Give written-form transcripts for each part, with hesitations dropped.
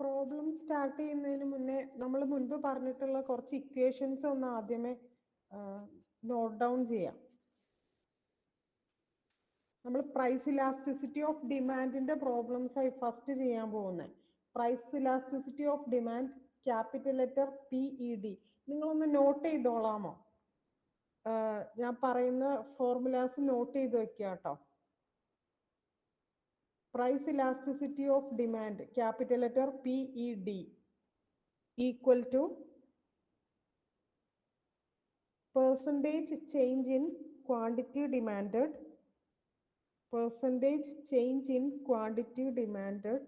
Problem start ചെയ്യുന്നതിന് മുന്നേ നമ്മൾ മുൻപ് പറഞ്ഞിട്ടുള്ള കുറച്ച് ഇക്വേഷൻസ് ഒന്ന് ആദ്യമേ നോട്ട് ഡൗൺ ചെയ്യാം. നമ്മൾ പ്രൈസ് ഇലാസ്റ്റിസിറ്റി ഓഫ് ഡിമാൻഡിന്റെ പ്രോബ്ലംസ് ആയി ഫസ്റ്റ് ചെയ്യാൻ പോകുന്നത്. Price elasticity of demand capital letter PED. നിങ്ങളൊന്ന് നോട്ട് ചെയ്തോളാമോ? ഞാൻ പറയുന്ന ഫോർമുലാസ് നോട്ട് ചെയ്ത് വെക്കുക കേട്ടോ. Price elasticity of demand, capital letter PED, equal to percentage change in quantity demanded, percentage change in quantity demanded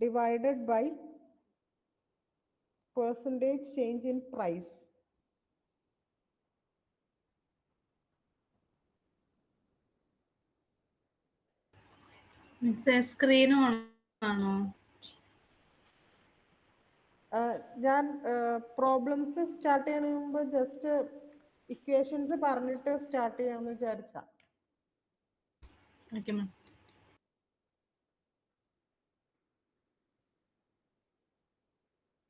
divided by percentage change in price. Screen on ആണോ? ഞാൻ problems start ചെയ്യുന്നതിന് മുമ്പ് just equations പറഞ്ഞിട്ട് start ചെയ്യാമെന്ന് വിചാരിച്ചാ. Okay ma'am.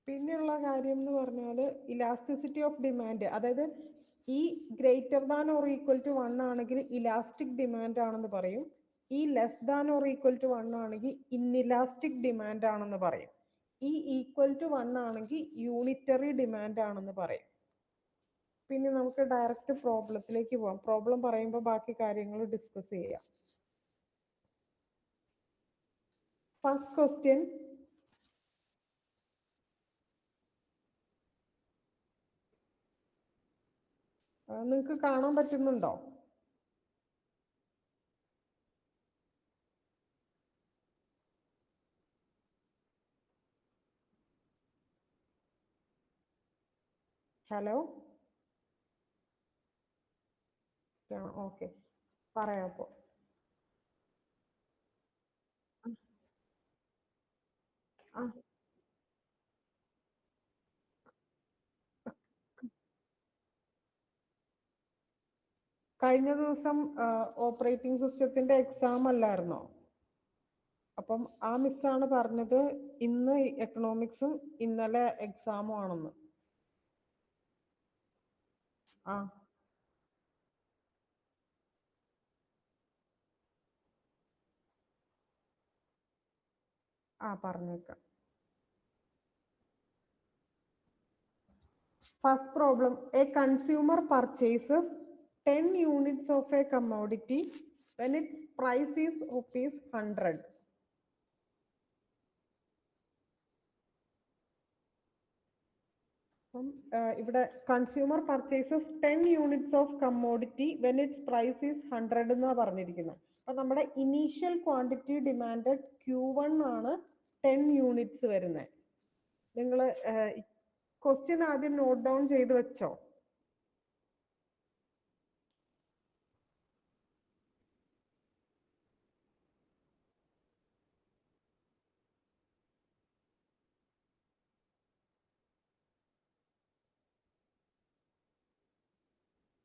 പിന്നെയുള്ള കാര്യം എന്ന് പറഞ്ഞാൽ ഇലാസ്റ്റിസിറ്റി ഓഫ് ഡിമാൻഡ്, അതായത് ഈ greater than or equal to 1 ആണെങ്കിൽ ഇലാസ്റ്റിക് ഡിമാൻഡ് ആണെന്ന് പറയും. ഈ less than or equal to 1 ആണെങ്കിൽ ഇൻഇലാസ്റ്റിക് ഡിമാൻഡ് ആണെന്ന് പറയും. ഈ ഈക്വൽ ടു 1 ആണെങ്കിൽ യൂണിറ്ററി ഡിമാൻഡ് ആണെന്ന് പറയും. പിന്നെ നമുക്ക് ഡയറക്റ്റ് പ്രോബ്ലത്തിലേക്ക് പോവാം. പ്രോബ്ലം പറയുമ്പോൾ ബാക്കി കാര്യങ്ങൾ ഡിസ്കസ് ചെയ്യാം. ഫസ്റ്റ് ക്വസ്റ്റ്യൻ, നിങ്ങൾക്ക് കാണാൻ പറ്റുന്നുണ്ടോ? ഹലോ, ഓക്കെ, പറയാം. അപ്പോ കഴിഞ്ഞ ദിവസം ഓപ്പറേറ്റിംഗ് സിസ്റ്റത്തിന്റെ എക്സാം അല്ലായിരുന്നോ? അപ്പം ആ മിസ്സാണ് പറഞ്ഞത് ഇന്ന് എക്കണോമിക്സും ഇന്നലെ എക്സാമും ആണെന്ന്. പറഞ്ഞേക്കാം. First problem, A consumer purchases 10 units of a commodity when its price is ₹100. ഇവിടെ consumer purchases 10 units of commodity when its price is 100 എന്നാണ് പറഞ്ഞിരിക്കുന്നത്. അപ്പൊ നമ്മുടെ ഇനീഷ്യൽ ക്വാണ്ടിറ്റി ഡിമാൻഡഡ് Q1 ആണ് 10 units വരുന്നത്. നിങ്ങൾ ക്വസ്റ്റ്യൻ ആദ്യം നോട്ട് ഡൗൺ ചെയ്ത് വെച്ചോ?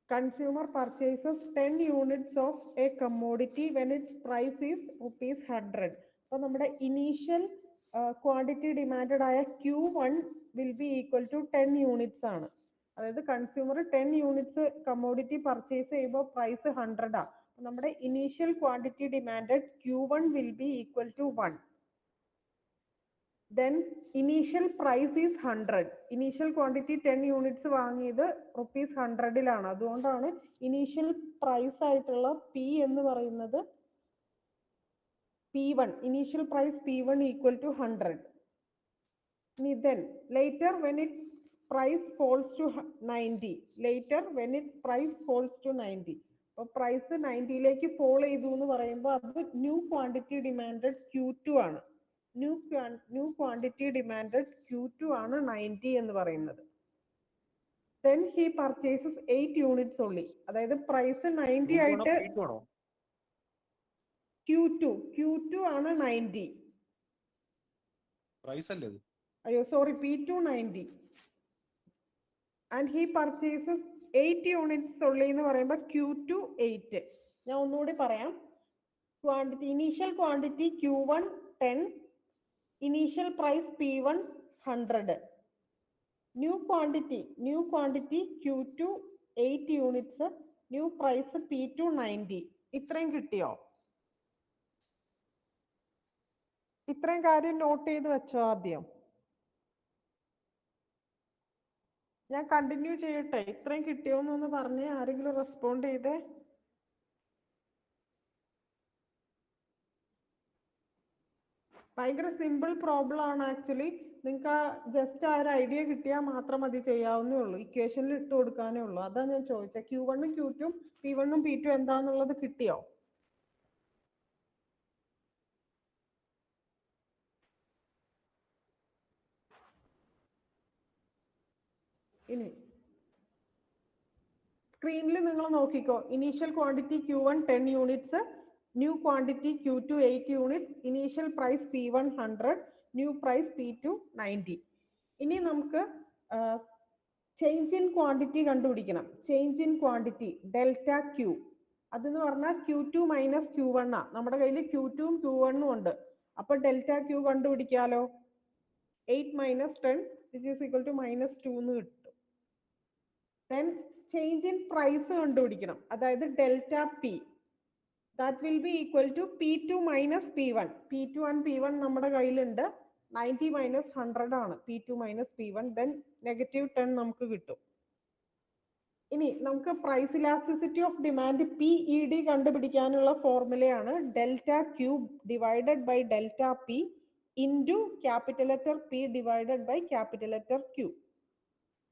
Consumer purchases 10 units of a commodity when its price is ₹100. അപ്പോൾ നമ്മുടെ ഇനീഷ്യൽ ക്വാണ്ടിറ്റി ഡിമാൻഡഡ് ആയ Q1 will be equal to 10 units ആണ്. അതായത് കൺസ്യൂമർ 10 units കമ്മോഡിറ്റി പർച്ചേസ് ചെയ്യുമ്പോൾ പ്രൈസ് 100 ആണ്. നമ്മുടെ initial quantity demanded Q1 will be equal to 1. Then initial price is 100. Initial quantity 10 units വാങ്ങിയത് ₹100 അതുകൊണ്ടാണ് ഇനീഷ്യൽ പ്രൈസ് ആയിട്ടുള്ള P എന്ന് പറയുന്നത് P1. Initial price P1 equal to 100. Then later when its price falls to 90. Later when its price falls to 90. അപ്പോൾ price 90ലേക്ക് fall ചെയ്തു എന്ന് പറയുമ്പോൾ അത് ന്യൂ ക്വാണ്ടിറ്റി ഡിമാൻഡഡ് Q2 ആണ്. ന്യൂ ക്വാണ്ടിറ്റി ഡിമാൻഡഡ് Q2 ആണ് 90 എന്ന് പറയുന്നത്. Then he purchases 8 units only. അതായത് പ്രൈസ് 90 ആയിട്ട് Q2 ആണ് 90. പ്രൈസ് അല്ലേ ഇത്? അയ്യോ sorry, P2 90. And he purchases 8 units only എന്ന് പറയുമ്പോൾ Q2 8. ഞാൻ ഒന്നുകൂടി പറയാം. Quantity initial quantity Q1 10, initial price P1 100, new quantity Q2 8 units, new price P2 90. ഇത്രയും കിട്ടിയോ? ഇത്രയും കാര്യം നോട്ട് ചെയ്ത് വെച്ചോ ആദ്യം. ഞാൻ കണ്ടിന്യൂ ചെയ്യട്ടെ? ഇത്രയും കിട്ടിയോന്നൊന്ന് പറഞ്ഞേ, ആരെങ്കിലും റെസ്പോണ്ട് ചെയ്തേ. ഭയങ്കര സിമ്പിൾ പ്രോബ്ലം ആണ് ആക്ച്വലി. നിങ്ങൾക്ക് ജസ്റ്റ് ആ ഒരു ഐഡിയ കിട്ടിയാൽ മാത്രം മതി, ചെയ്യാവുന്നേ ഉള്ളൂ. ഇക്വേഷനിൽ ഇട്ട് കൊടുക്കാനേ ഉള്ളൂ. അതാ ഞാൻ ചോദിച്ചത്. Q1 Q2 P1 P2 എന്താന്നുള്ളത് കിട്ടിയോ? ഇനി സ്ക്രീനിൽ നിങ്ങൾ നോക്കിക്കോ. Initial quantity Q1 10 units, new quantity Q2 8 units, initial price P1 100, new price P2 90. ഇനി നമുക്ക് ചേഞ്ച് ഇൻ ക്വാണ്ടിറ്റി കണ്ടുപിടിക്കണം. Change in quantity delta Q, അതെന്ന് പറഞ്ഞാൽ Q2 മൈനസ് Q1 ആ. നമ്മുടെ കയ്യിൽ Q2 ഉം Q1 ഉം ഉണ്ട്. അപ്പൊ delta Q കണ്ടുപിടിക്കാലോ. 8 minus 10 which is equal to -2 എന്ന് കിട്ടും. Then ചേഞ്ച് ഇൻ പ്രൈസ് കണ്ടുപിടിക്കണം. അതായത് delta P, that will be equal to P2 minus P1. P2 and P1 നമ്മുടെ കയ്യിലുണ്ട്. 90 minus 100 ആണ് P2 minus P1. then -10 നമുക്ക് കിട്ടും. ഇനി നമുക്ക് price elasticity of demand PED കണ്ടുപിടിക്കാനുള്ള ഫോർമുലയാണ് delta Q divided by delta P into capital letter P divided by capital letter Q.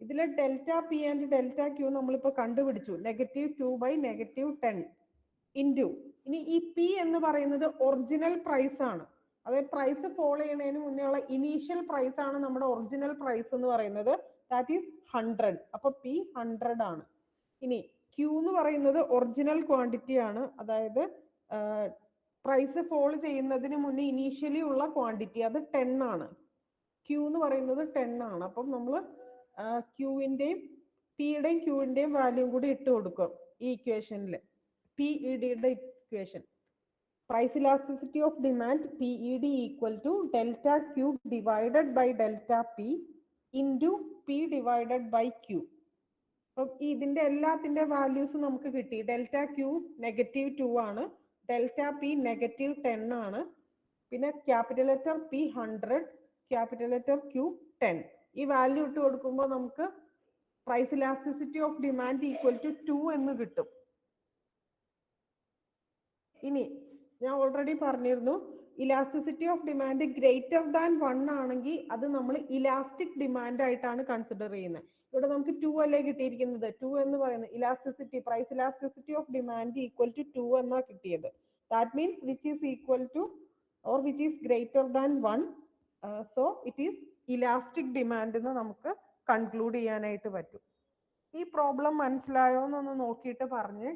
ഇതിൽ delta P and delta Q നമ്മളിപ്പോൾ കണ്ടുപിടിച്ചു. -2 ബൈ -10 ഇൻറ്റു, ഇനി ഈ P എന്ന് പറയുന്നത് ഒറിജിനൽ പ്രൈസ് ആണ്. അതായത് പ്രൈസ് ഫോളോ ചെയ്യുന്നതിന് മുന്നേ ഉള്ള ഇനീഷ്യൽ പ്രൈസ് ആണ് നമ്മുടെ ഒറിജിനൽ പ്രൈസ് എന്ന് പറയുന്നത്. That is 100. അപ്പൊ P 100 ആണ്. ഇനി Q എന്ന് പറയുന്നത് ഒറിജിനൽ ക്വാണ്ടിറ്റി ആണ്. അതായത് പ്രൈസ് ഫോൾ ചെയ്യുന്നതിന് മുന്നേ ഇനീഷ്യലി ഉള്ള ക്വാണ്ടിറ്റി, അത് 10 ആണ്. Q എന്ന് പറയുന്നത് 10 ആണ്. അപ്പം നമ്മൾ Qന്റെയും Pയുടെയും Qന്റെയും വാല്യൂ കൂടി ഇട്ട് കൊടുക്കും ഈ ഇക്വേഷനിൽ. PEDയുടെ equation, price elasticity of demand PED equal to delta Q divided by delta P into P divided by Q. അപ്പം ഇതിന്റെ എല്ലാത്തിന്റെ വാല്യൂസ് നമുക്ക് കിട്ടി. ഡെൽറ്റ Q -2 ആണ്, ഡെൽറ്റ P -10 ആണ്, പിന്നെ capital letter P 100, capital letter Q 10. ഈ വാല്യൂ ഇട്ട് കൊടുക്കുമ്പോൾ നമുക്ക് price elasticity of demand equal to 2 എന്ന് കിട്ടും. ഇനി ഞാൻ ഓൾറെഡി പറഞ്ഞിരുന്നു, elasticity of demand greater than 1 ആണെങ്കിൽ അത് നമ്മൾ ഇലാസ്റ്റിക് ഡിമാൻഡ് ആയിട്ടാണ് കൺസിഡർ ചെയ്യുന്നത്. ഇവിടെ നമുക്ക് 2 അല്ലേ കിട്ടിയിരിക്കുന്നത്. 2 എന്ന് പറയുന്നത് elasticity, price elasticity of demand equal to 2 എന്നാ കിട്ടിയത്. That means which is equal to or which is greater than 1. So it is elastic demand എന്ന് നമുക്ക് കൺക്ലൂഡ് ചെയ്യാനായിട്ട് പറ്റും. ഈ പ്രോബ്ലം മനസ്സിലായോ എന്നൊന്ന് നോക്കിയിട്ട് പറഞ്ഞേ.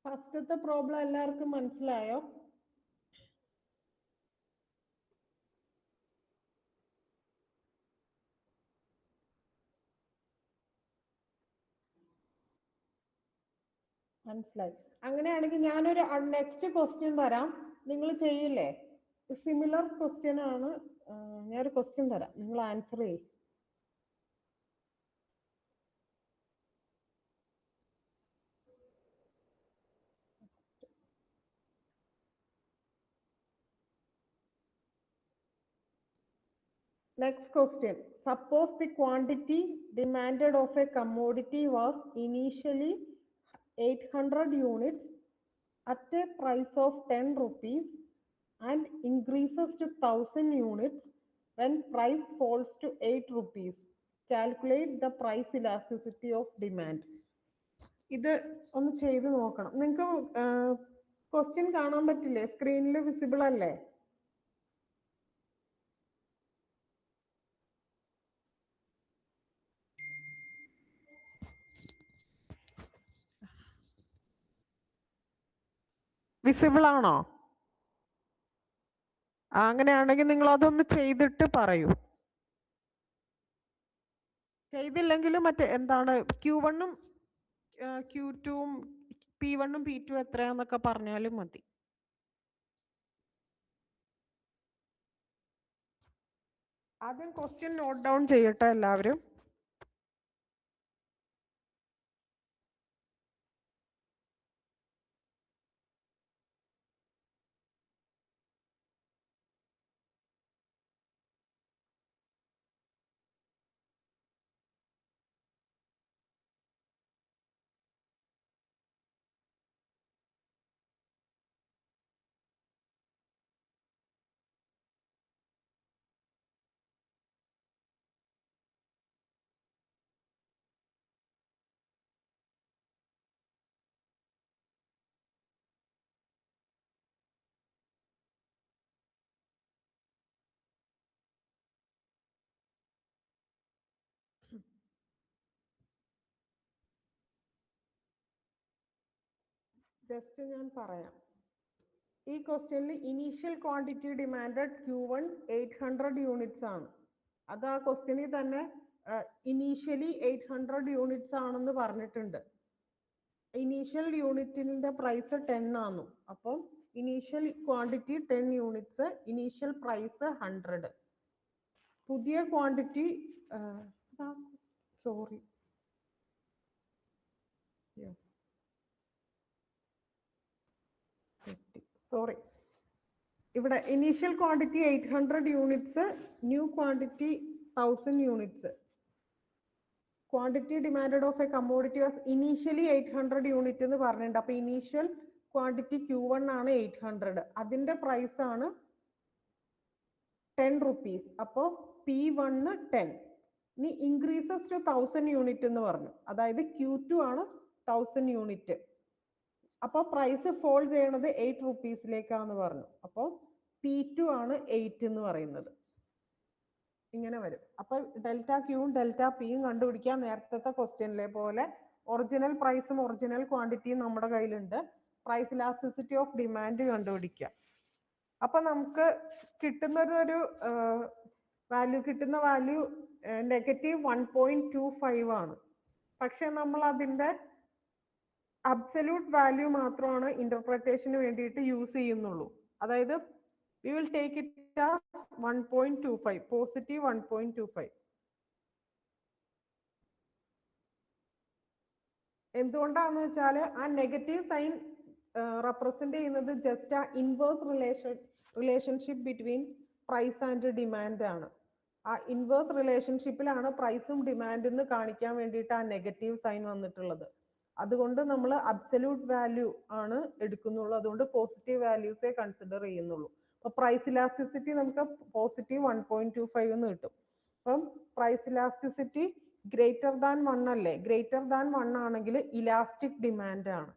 ഫസ്റ്റത്തെ പ്രോബ്ലം എല്ലാവർക്കും മനസ്സിലായോ? മനസ്സിലായി. അങ്ങനെയാണെങ്കിൽ ഞാനൊരു നെക്സ്റ്റ് ക്വസ്റ്റ്യൻ തരാം, നിങ്ങൾ ചെയ്യില്ലേ? സിമിലർ ക്വസ്റ്റ്യൻ ആണ്. ഞാനൊരു ക്വസ്റ്റ്യൻ തരാം, നിങ്ങൾ ആൻസർ ചെയ്യും. Next question. Suppose the quantity demanded of a commodity was initially 800 units at a price of 10 rupees and increases to 1000 units when price falls to 8 rupees. Calculate the price elasticity of demand. ഇത് ഒന്ന് ചെയ്ത് നോക്കണം. നിങ്ങൾക്ക് question കാണാൻ പറ്റില്ലേ? സ്ക്രീനിൽ visible അല്ലേ? Visible ആണോ? അങ്ങനെയാണെങ്കിൽ നിങ്ങൾ അതൊന്ന് ചെയ്തിട്ട് പറയൂ. ചെയ്തില്ലെങ്കിലും മറ്റേ എന്താണ് Q1ഉം Q2ഉം P1ഉം P2 എത്രയാന്നൊക്കെ പറഞ്ഞാലും മതി. ആദ്യം ക്വസ്റ്റ്യൻ നോട്ട് ഡൗൺ ചെയ്യട്ടെ എല്ലാവരും. ജസ്റ്റ് ഞാൻ പറയാം. ഈ ക്വസ്റ്റ്യനിൽ initial quantity demanded Q1 800 units ആണ്. അത് ആ ക്വസ്റ്റ്യനിൽ തന്നെ ഇനീഷ്യലി 800 യൂണിറ്റ്സ് ആണെന്ന് പറഞ്ഞിട്ടുണ്ട്. ഇനീഷ്യൽ യൂണിറ്റിന്റെ പ്രൈസ് 10 ആണ്. അപ്പം initial quantity 10 units, initial price 100. പുതിയ ക്വാണ്ടിറ്റി സോറി ഇവിടെ initial quantity 800 units, new quantity 1000 units. Quantity demanded of a commodity was initially 800 unit എന്ന് പറഞ്ഞിട്ടുണ്ട്. അപ്പൊ ഇനീഷ്യൽ ക്വാണ്ടിറ്റി Q1 ആണ് 800. അതിന്റെ പ്രൈസ് ആണ് 10 റുപ്പീസ്. അപ്പോൾ P1 10. ഇനി ഇൻക്രീസസ് ടു 1000 യൂണിറ്റ് എന്ന് പറഞ്ഞു. അതായത് Q2 ആണ് 1000 യൂണിറ്റ്. അപ്പോൾ പ്രൈസ് ഫോൾ ചെയ്യണത് 8 റുപ്പീസിലേക്കാന്ന് പറഞ്ഞു. അപ്പോൾ P2 ആണ് 8 എന്ന് പറയുന്നത്. ഇങ്ങനെ വരും. അപ്പൊ ഡെൽറ്റ ക്യൂവും ഡെൽറ്റ പിയും കണ്ടുപിടിക്കാൻ നേരത്തെ ക്വസ്റ്റ്യനിലെ പോലെ ഒറിജിനൽ പ്രൈസും ഒറിജിനൽ ക്വാണ്ടിറ്റിയും നമ്മുടെ കയ്യിലുണ്ട്. പ്രൈസ് ഇലാസ്റ്റിസിറ്റി ഓഫ് ഡിമാൻഡ് കണ്ടുപിടിക്കാം. അപ്പൊ നമുക്ക് കിട്ടുന്നതൊരു കിട്ടുന്ന വാല്യൂ -1.25 ആണ്. പക്ഷെ നമ്മൾ അതിന്റെ അബ്സല്യൂട്ട് വാല്യൂ മാത്രമാണ് ഇന്റർപ്രിട്ടേഷന് വേണ്ടിയിട്ട് യൂസ് ചെയ്യുന്നുള്ളൂ. അതായത് we will take it as 1.25, positive 1.25. എന്തുകൊണ്ടാന്ന് വെച്ചാൽ ആ നെഗറ്റീവ് സൈൻ റെപ്രസെന്റ് ചെയ്യുന്നത് ജസ്റ്റ് ആ inverse relationship between price and demand ആണ്. ആ ഇൻവേഴ്സ് റിലേഷൻഷിപ്പിലാണ് പ്രൈസും ഡിമാൻഡ് എന്ന് കാണിക്കാൻ വേണ്ടിയിട്ട് ആ നെഗറ്റീവ് സൈൻ വന്നിട്ടുള്ളത്. അതുകൊണ്ട് നമ്മൾ അബ്സല്യൂട്ട് വാല്യൂ ആണ് എടുക്കുന്നുള്ളൂ. അതുകൊണ്ട് പോസിറ്റീവ് വാല്യൂസേ കൺസിഡർ ചെയ്യുന്നുള്ളൂ. അപ്പൊ പ്രൈസ് ഇലാസ്റ്റിസിറ്റി നമുക്ക് പോസിറ്റീവ് 1.25 എന്ന് കിട്ടും. അപ്പം പ്രൈസ് ഇലാസ്റ്റിസിറ്റി ഗ്രേറ്റർ ദാൻ 1 അല്ലേ? ഗ്രേറ്റർ ദാൻ 1 ആണെങ്കിൽ ഇലാസ്റ്റിക് ഡിമാൻഡ് ആണ്.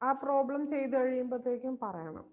ആ പ്രോബ്ലം ചെയ്ത് കഴിയുമ്പോഴത്തേക്കും പറയണം.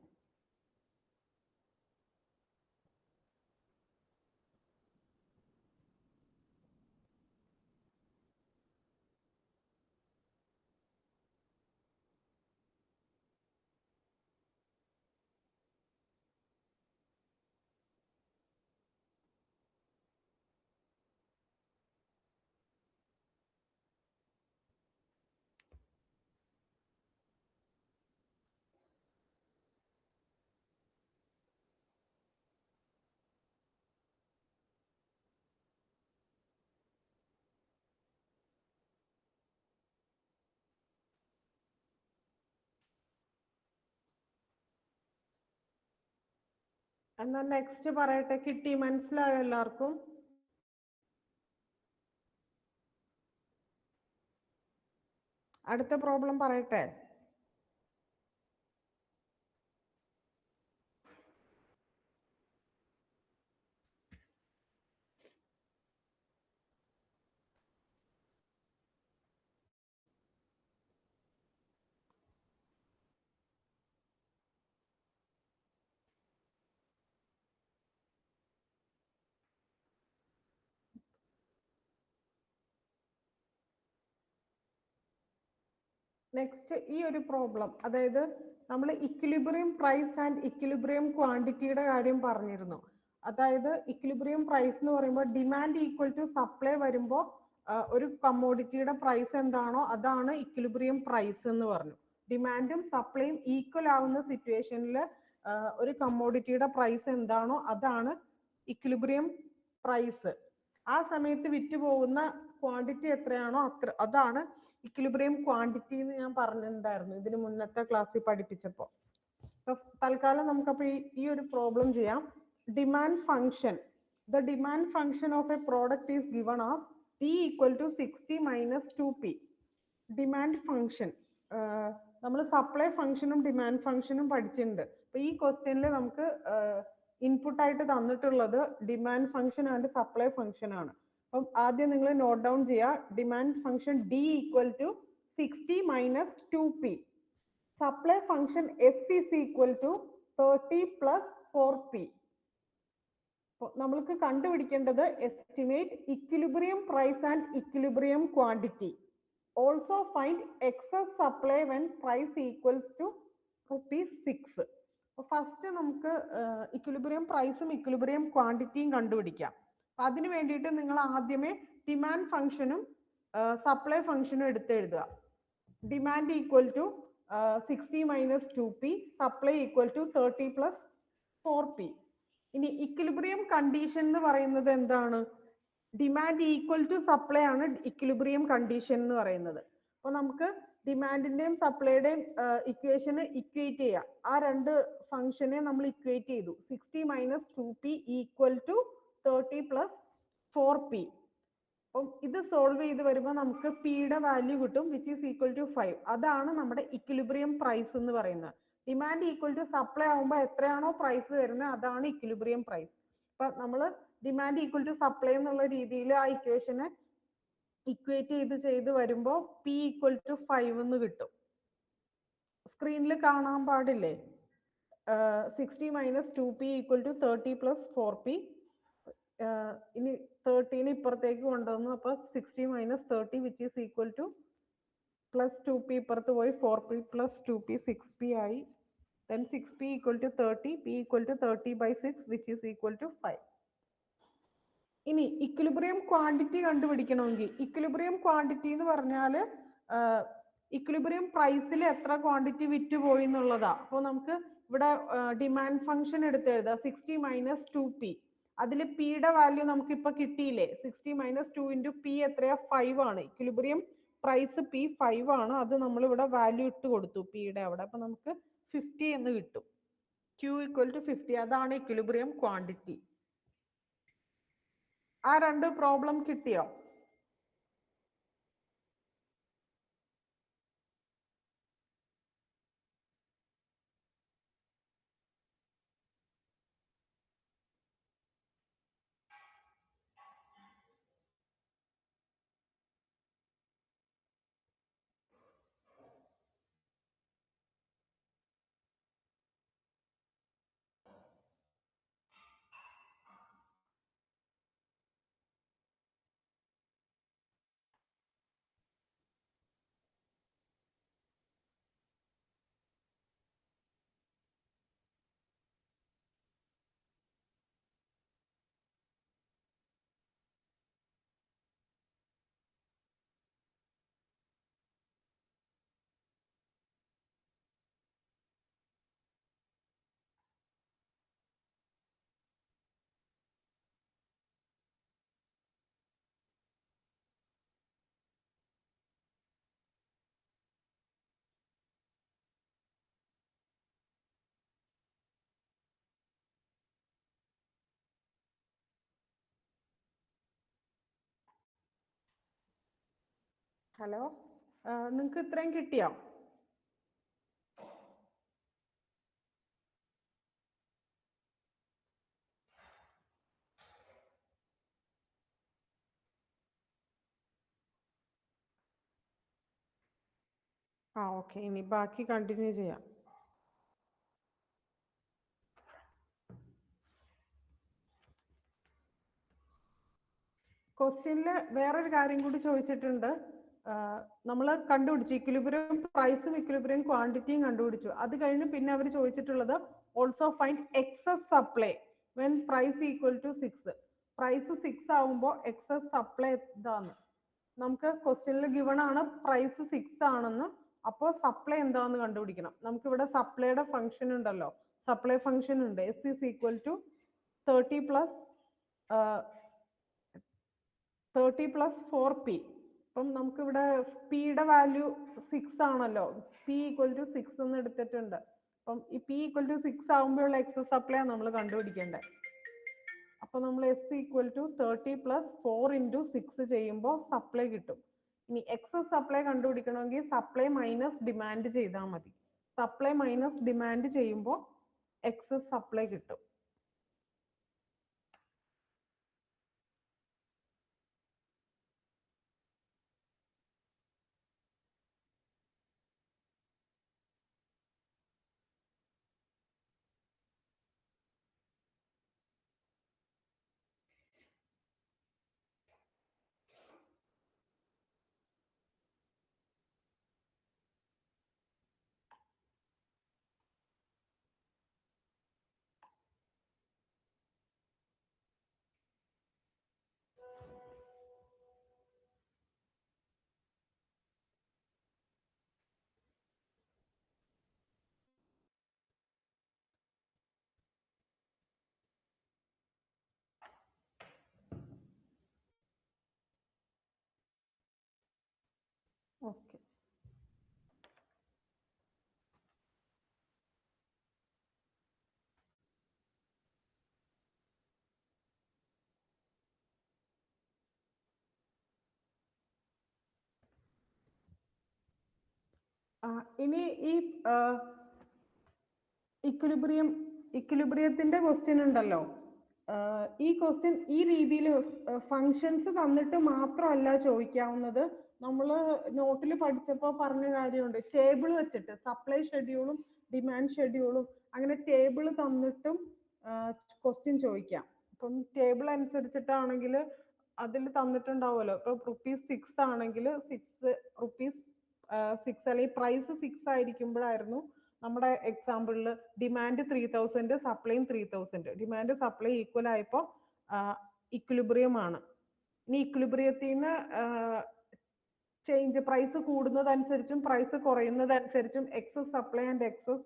എന്നാൽ നെക്സ്റ്റ് പറയട്ടെ. കിട്ടി? മനസ്സിലായോ എല്ലാവർക്കും? അടുത്ത പ്രോബ്ലം പറയട്ടെ. നെക്സ്റ്റ് ഈ ഒരു പ്രോബ്ലം, അതായത് നമ്മൾ ഇക്വിലിബ്രിയം പ്രൈസ് ആൻഡ് ഇക്വിലിബ്രിയം ക്വാണ്ടിറ്റിയുടെ കാര്യം പറഞ്ഞിരുന്നു. അതായത് ഇക്വിലിബ്രിയം പ്രൈസ് എന്ന് പറയുമ്പോൾ ഡിമാൻഡ് ഈക്വൽ ടു സപ്ലൈ വരുമ്പോൾ ഒരു കമ്മോഡിറ്റിയുടെ പ്രൈസ് എന്താണോ അതാണ് ഇക്വിലിബ്രിയം പ്രൈസ് എന്ന് പറഞ്ഞു. ഡിമാൻഡും സപ്ലൈയും ഈക്വൽ ആവുന്ന സിറ്റുവേഷനിൽ ഒരു കമ്മോഡിറ്റിയുടെ പ്രൈസ് എന്താണോ അതാണ് ഇക്വിലിബ്രിയം പ്രൈസ്. ആ സമയത്ത് വിറ്റുപോകുന്ന ക്വാണ്ടിറ്റി എത്രയാണോ അതാണ് ഇക്വിലിബ്രിയം ക്വാണ്ടിറ്റി എന്ന് ഞാൻ പറഞ്ഞിട്ടുണ്ടായിരുന്നു ഇതിന് മുന്നത്തെ ക്ലാസ്സിൽ പഠിപ്പിച്ചപ്പോൾ. തൽക്കാലം നമുക്കപ്പോൾ ഈ ഒരു പ്രോബ്ലം ചെയ്യാം. Demand function, the demand function of a product is given as P equal to 60 minus 2P. Demand function നമ്മൾ സപ്ലൈ ഫംഗ്ഷനും ഡിമാൻഡ് ഫംഗ്ഷനും പഠിച്ചിട്ടുണ്ട്. അപ്പൊ ഈ ക്വസ്റ്റ്യനിൽ നമുക്ക് ഇൻപുട്ട് ആയിട്ട് തന്നിട്ടുള്ളത് demand function and supply function ആണ്. അപ്പം ആദ്യം നിങ്ങൾ നോട്ട് ഡൗൺ ചെയ്യുക. Demand function D equal to 60 minus 2P. Supply function S is equal to 30 plus 4P. നമ്മൾക്ക് കണ്ടുപിടിക്കേണ്ടത് estimate equilibrium price and equilibrium quantity. Also find excess supply when price equals to ₹6. First നമുക്ക് equilibrium പ്രൈസും equilibrium ക്വാണ്ടിറ്റിയും കണ്ടുപിടിക്കാം. അതിന് വേണ്ടിയിട്ട് നിങ്ങൾ ആദ്യമേ ഡിമാൻഡ് ഫംഗ്ഷനും സപ്ലൈ ഫംഗ്ഷനും എടുത്ത് എഴുതുക. Demand equal to 60 minus 2P, supply equal to 30 plus 4P. ഇനി ഇക്വിലിബ്രിയം കണ്ടീഷൻ എന്ന് പറയുന്നത് എന്താണ്? ഡിമാൻഡ് ഈക്വൽ ടു സപ്ലൈ ആണ് ഇക്വിലിബ്രിയം കണ്ടീഷൻ എന്ന് പറയുന്നത്. അപ്പൊ നമുക്ക് ഡിമാൻഡിന്റെയും സപ്ലൈയുടെയും ഇക്വേഷന് ഇക്വേറ്റ് ചെയ്യാം. ആ രണ്ട് ഫംഗ്ഷനെ നമ്മൾ ഇക്വേറ്റ് ചെയ്തു. 60 minus 2P equal to 30 plus 4P. അപ്പം ഇത് സോൾവ് ചെയ്ത് വരുമ്പോൾ നമുക്ക് പിയുടെ വാല്യൂ കിട്ടും, വിച്ച് ഈസ് ഈക്വൽ ടു 5. അതാണ് നമ്മുടെ ഇക്വിലിബ്രിയം പ്രൈസ് എന്ന് പറയുന്നത്. ഡിമാൻഡ് ഈക്വൽ ടു സപ്ലൈ ആകുമ്പോൾ എത്രയാണോ പ്രൈസ് വരുന്നത് അതാണ് ഇക്വിലിബ്രിയം പ്രൈസ്. അപ്പൊ നമ്മൾ ഡിമാൻഡ് ഈക്വൽ ടു സപ്ലൈ എന്നുള്ള രീതിയിൽ ആ ഇക്വേഷനെ ഇക്വേറ്റ് ചെയ്ത് വരുമ്പോൾ P ഈക്വൽ ടു 5 എന്ന് കിട്ടും. സ്ക്രീനിൽ കാണാൻ പാടില്ലേ? 60 minus 2P equal to 30 plus 4P. ഇനി 30 ഇപ്പുറത്തേക്ക് കൊണ്ടുവന്നു. അപ്പൊ 60 minus 30 which is equal two plus 2P ഇപ്പുറത്ത് പോയി 4P പ്ലസ് 2P 6P ആയി. Then 6P equal to 30, P equal to 30 by 6 which is equal to 5. ഇനി ഇക്വിലിബ്രിയം ക്വാണ്ടിറ്റി കണ്ടുപിടിക്കണമെങ്കിൽ ഇക്വിലിബ്രിയം ക്വാണ്ടിറ്റി എന്ന് പറഞ്ഞാൽ ഇക്വിലിബ്രിയം പ്രൈസിൽ എത്ര ക്വാണ്ടിറ്റി വിറ്റുപോയി എന്നുള്ളതാ. അപ്പോൾ നമുക്ക് ഇവിടെ ഡിമാൻഡ് ഫംഗ്ഷൻ എടുത്ത് എഴുതാം. 60 മൈനസ് 2P. അതിൽ പിയുടെ വാല്യൂ നമുക്ക് ഇപ്പൊ കിട്ടിയില്ലേ? 60 മൈനസ് 2 ഇൻറ്റു പി എത്രയാ? 5 ആണ്. ഇക്വിലിബ്രിയം പ്രൈസ് P 5 ആണ്. അത് നമ്മൾ ഇവിടെ വാല്യൂ ഇട്ട് കൊടുത്തു പിയുടെ അവിടെ. അപ്പൊ നമുക്ക് 50 എന്ന് കിട്ടും. Q equal to 50. അതാണ് ഇക്വിലിബ്രിയം ക്വാണ്ടിറ്റി. ആ രണ്ട് പ്രോബ്ലം കിട്ടിയോ? ഹലോ, നിങ്ങൾക്ക് ഇത്രയും കിട്ടിയോ? ഓക്കെ, ഇനി ബാക്കി കണ്ടിന്യൂ ചെയ്യാം. ക്വസ്റ്റ്യനിൽ വേറൊരു കാര്യം കൂടി ചോദിച്ചിട്ടുണ്ട്. നമ്മൾ കണ്ടുപിടിച്ചു ഇക്വിലിബ്രിയം പ്രൈസും ഇക്വിലിബ്രിയം ക്വാണ്ടിറ്റിയും കണ്ടുപിടിച്ചു. അത് കഴിഞ്ഞ് പിന്നെ അവർ ചോദിച്ചിട്ടുള്ളത് also find excess supply when price equal to 6. Price 6 ആവുമ്പോൾ എക്സസ് സപ്ലൈ എന്താന്ന് നമുക്ക് ക്വസ്റ്റ്യനിൽ ഗിവൺ ആണ്. പ്രൈസ് 6 ആണെന്ന്, അപ്പോൾ സപ്ലൈ എന്താന്ന് കണ്ടുപിടിക്കണം. നമുക്കിവിടെ സപ്ലൈയുടെ ഫംഗ്ഷൻ ഉണ്ടല്ലോ, സപ്ലൈ ഫംഗ്ഷൻ ഉണ്ട്. S is equal to 30 plus 4p. അപ്പം നമുക്കിവിടെ പിയുടെ വാല്യൂ 6 ആണല്ലോ, പി ഈക്വൽ ടു 6 എന്ന് എടുത്തിട്ടുണ്ട്. അപ്പം ഈ പി ഈക്വൽ ടു 6 ആകുമ്പോഴുള്ള എക്സസ് സപ്ലൈ ആണ് നമ്മൾ കണ്ടുപിടിക്കേണ്ടത്. അപ്പൊ നമ്മൾ S equal to 30 plus 4 into 6 ചെയ്യുമ്പോൾ സപ്ലൈ കിട്ടും. ഇനി എക്സസ് സപ്ലൈ കണ്ടുപിടിക്കണമെങ്കിൽ സപ്ലൈ മൈനസ് ഡിമാൻഡ് ചെയ്താൽ മതി. സപ്ലൈ മൈനസ് ഡിമാൻഡ് ചെയ്യുമ്പോൾ എക്സസ് സപ്ലൈ കിട്ടും. ഓക്കെ, ഇനി ഈ ഇക്വിലിബ്രിയത്തിന്റെ ക്വസ്റ്റ്യൻ ഉണ്ടല്ലോ, ഈ ക്വസ്റ്റ്യൻ ഈ രീതിയിൽ ഫങ്ഷൻസ് തന്നിട്ട് മാത്രമല്ല ചോദിക്കാവുന്നത്. നമ്മൾ നോട്ടിൽ പഠിച്ചപ്പോൾ പറഞ്ഞ കാര്യമുണ്ട്, ടേബിൾ വെച്ചിട്ട് സപ്ലൈ ഷെഡ്യൂളും ഡിമാൻഡ് ഷെഡ്യൂളും അങ്ങനെ ടേബിൾ തന്നിട്ടും ക്വസ്റ്റ്യൻ ചോദിക്കാം. അപ്പം ടേബിൾ അനുസരിച്ചിട്ടാണെങ്കിൽ അതിൽ തന്നിട്ടുണ്ടാവുമല്ലോ. ഇപ്പൊ ₹6 ആണെങ്കിൽ 6 റുപ്പീസ് 6 അല്ലെങ്കിൽ പ്രൈസ് 6 ആയിരിക്കുമ്പോഴായിരുന്നു നമ്മുടെ എക്സാമ്പിളിൽ ഡിമാൻഡ് 3000, സപ്ലൈയും 3000. ഡിമാൻഡ് സപ്ലൈ ഈക്വൽ ആയപ്പോൾ ഇക്വിലിബ്രിയം ആണ്. ഇനി ഇക്വിലിബ്രിയത്തിൽ നിന്ന് ചേഞ്ച് പ്രൈസ് കൂടുന്നതനുസരിച്ചും പ്രൈസ് കുറയുന്നതനുസരിച്ചും excess supply and excess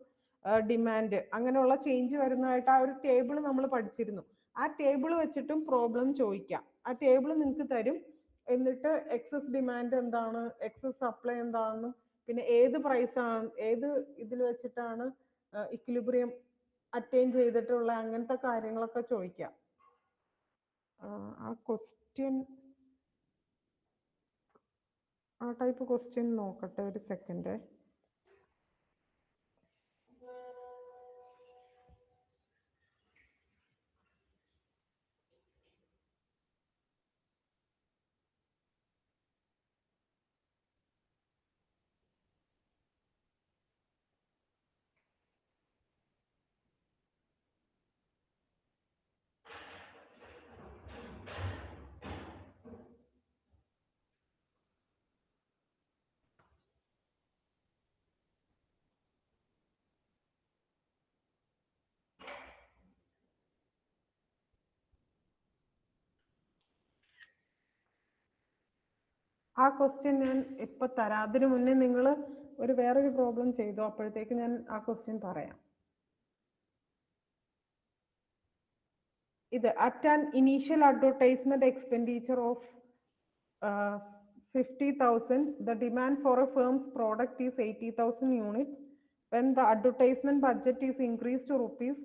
demand അങ്ങനെയുള്ള ചേഞ്ച് വരുന്നതായിട്ട് ആ ഒരു ടേബിൾ നമ്മൾ പഠിച്ചിരുന്നു. ആ ടേബിൾ വെച്ചിട്ടും പ്രോബ്ലം ചോദിക്കാം. ആ ടേബിൾ നിങ്ങൾക്ക് തരും, എന്നിട്ട് എക്സസ് ഡിമാൻഡ് എന്താണ്, എക്സസ് സപ്ലൈ എന്താണെന്നും പിന്നെ ഏത് പ്രൈസാണ് ഏത് ഇതിൽ വെച്ചിട്ടാണ് ഇക്വിലിബ്രിയം അറ്റൈൻ ചെയ്തിട്ടുള്ള അങ്ങനത്തെ കാര്യങ്ങളൊക്കെ ചോദിക്കാം. ആ ക്വസ്റ്റ്യൻ ആ ടൈപ്പ് ക്വസ്റ്റ്യൻ നോക്കട്ടെ, ഒരു സെക്കൻഡ്. ആ ക്വസ്റ്റ്യൻ ഞാൻ ഇപ്പൊ തരാം. അതിനു മുന്നേ നിങ്ങൾ ഒരു വേറൊരു പ്രോബ്ലം ചെയ്തു, അപ്പോഴത്തേക്ക് ഞാൻ ആ ക്വസ്റ്റ്യൻ പറയാം. ഇത് at an initial advertisement expenditure of 50,000, the demand for a firm's product is 80,000 units. When the advertisement budget is increased to rupees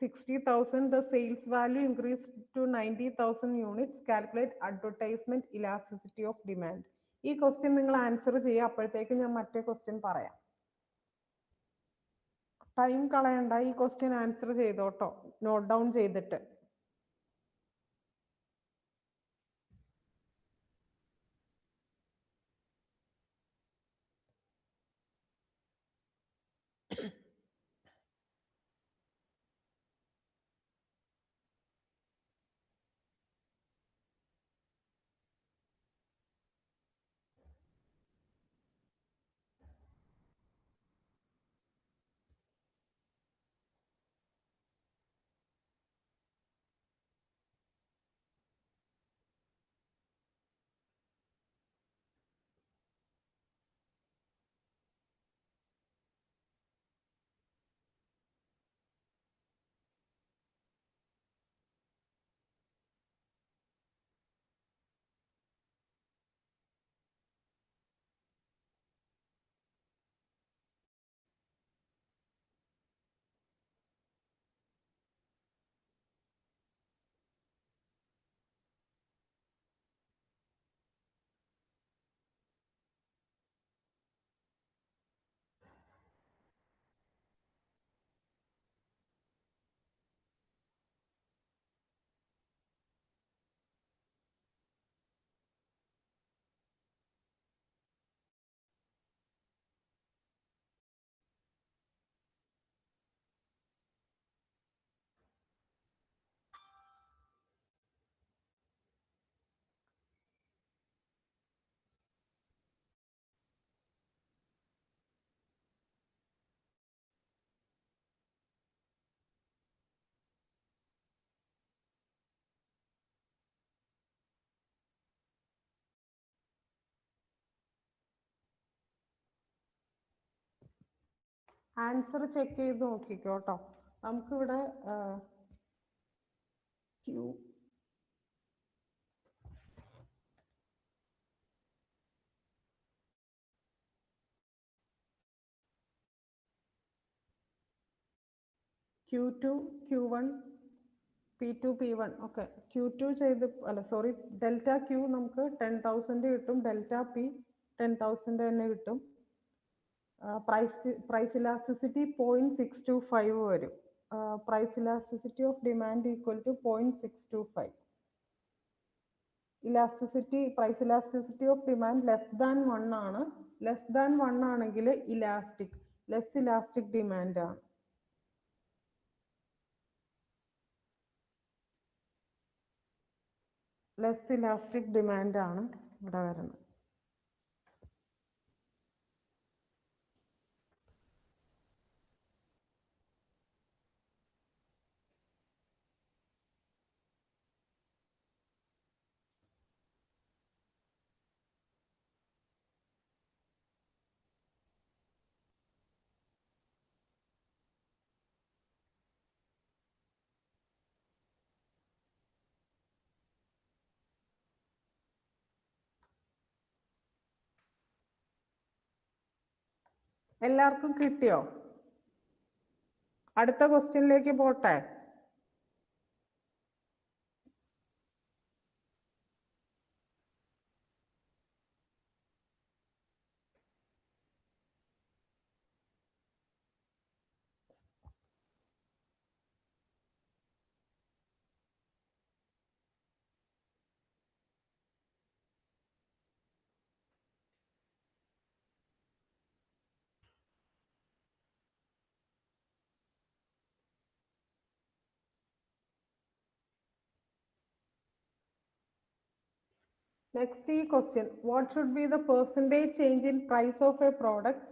60,000, the sales value increased to 90,000 units. Calculate advertisement elasticity of demand. ഈ question നിങ്ങൾ answer ചെയ്യുക, അപ്പോഴത്തേക്ക് ഞാൻ മറ്റേ question പറയാം. Time കളയണ്ട, ഈ question answer ചെയ്തോട്ടോ, note down ചെയ്തിട്ട്. ആൻസർ ചെക്ക് ചെയ്ത് നോക്കിക്കോ കേട്ടോ. നമുക്കിവിടെ Q Q2 Q1 P2 P1 okay. Q2 ചെയ്ത് അല്ല സോറി, ഡെൽറ്റ ക്യൂ നമുക്ക് 10,000 കിട്ടും, ഡെൽറ്റ പി 10,000 തന്നെ കിട്ടും. പ്രൈസ് ഇലാസ്റ്റിസിറ്റി 0.625 വരും. Price elasticity of demand equal to 0.625. Price elasticity of demand less than 1 ആണ്. ലെസ് ദാൻ 1 ആണെങ്കിൽ ഇലാസ്റ്റിക്, ലെസ് ഇലാസ്റ്റിക് ഡിമാൻഡ് ആണ്. ലെസ് ഇലാസ്റ്റിക് ഡിമാൻഡ് ആണ് ഇവിടെ വരുന്നത്. എല്ലാവർക്കും കിട്ടിയോ? അടുത്ത ക്വസ്റ്റ്യനിലേക്ക് പോട്ടെ. Next question, what should be the percentage change in price of a product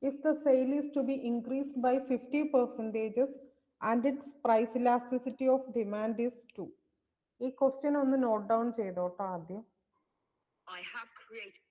if the sale is to be increased by 50% and its price elasticity of demand is 2? ഈ question ഒന്ന് നോട്ട് ഡൗൺ ചെയ്തോട്ടോ ആദ്യം. I have created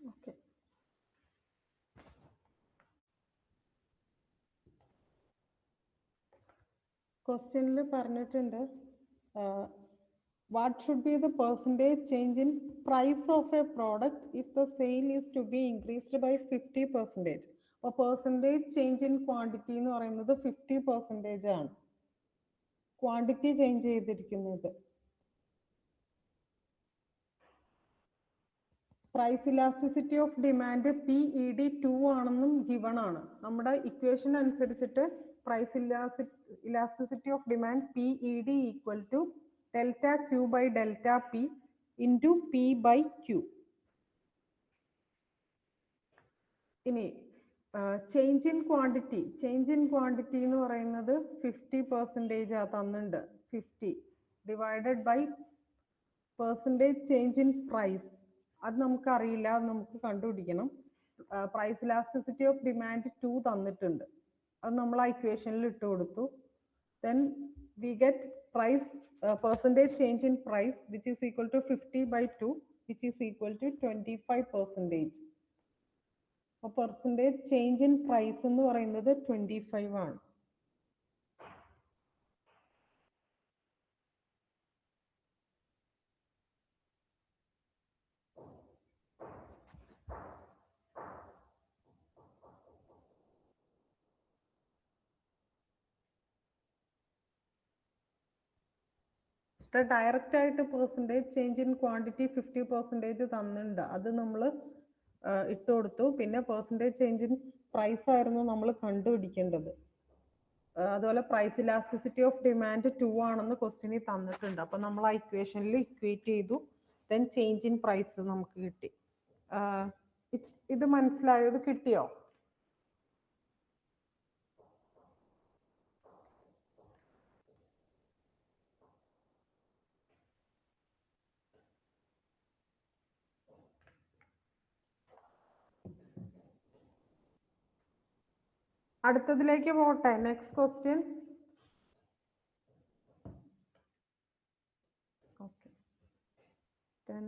okay. ക്വസ്റ്റ്യനിൽ പറഞ്ഞിട്ടുണ്ട് what should be the percentage change in price of a product if the sale is to be increased by 50%. അപ്പോൾ percentage change in quantity എന്ന് പറയുന്നത് 50% ആണ്. Quantity change ചെയ്തിരിക്കുന്നത് price elasticity of demand PED 2 ആണെന്നും given ആണ്. നമ്മുടെ equation അനുസരിച്ചിട്ട് price elasticity of demand PED equal to delta Q by delta P into P by Q. ഇനി ചേഞ്ച് ഇൻ ക്വാണ്ടിറ്റി എന്ന് പറയുന്നത് 50% തന്നിട്ടുണ്ട്. 50 divided by percentage change in price, അത് നമുക്ക് അറിയില്ല, അത് നമുക്ക് കണ്ടുപിടിക്കണം. പ്രൈസ് ഇലാസ്റ്റിസിറ്റി ഓഫ് ഡിമാൻഡ് 2 തന്നിട്ടുണ്ട്, അത് നമ്മൾ ആ ഇക്വേഷനിൽ ഇട്ട് കൊടുത്തു. Then we get price percentage change in price which is equal to 50 by 2 which is equal to 25%. അപ്പോൾ പെർസെൻറ്റേജ് ചേഞ്ച് ഇൻ പ്രൈസ് എന്ന് പറയുന്നത് 25 ആണ്. ഡയറക്റ്റ് ആയിട്ട് പെർസെൻറ്റേജ് ചേഞ്ച് ഇൻ ക്വാണ്ടിറ്റി 50% തന്നിട്ടുണ്ട്, അത് നമ്മൾ ഇട്ട് കൊടുത്തു. പിന്നെ പെർസെൻറ്റേജ് ചേഞ്ച് ഇൻ പ്രൈസ് ആയിരുന്നു നമ്മൾ കണ്ടുപിടിക്കേണ്ടത്. അതുപോലെ പ്രൈസ് ഇലാസ്റ്റിസിറ്റി ഓഫ് ഡിമാൻഡ് 2 ആണെന്ന് ക്വസ്റ്റ്യനിൽ തന്നിട്ടുണ്ട്, അപ്പോൾ നമ്മൾ ആ ഇക്വേഷനിൽ ഇക്വേറ്റ് ചെയ്തു. ദെൻ ചേഞ്ച് ഇൻ പ്രൈസ് നമുക്ക് കിട്ടി. ഇത് മനസ്സിലായോ? ഇത് കിട്ടിയോ? അടുത്തതിലേക്ക് പോട്ടെ. Next question. ഓക്കെ, ദെൻ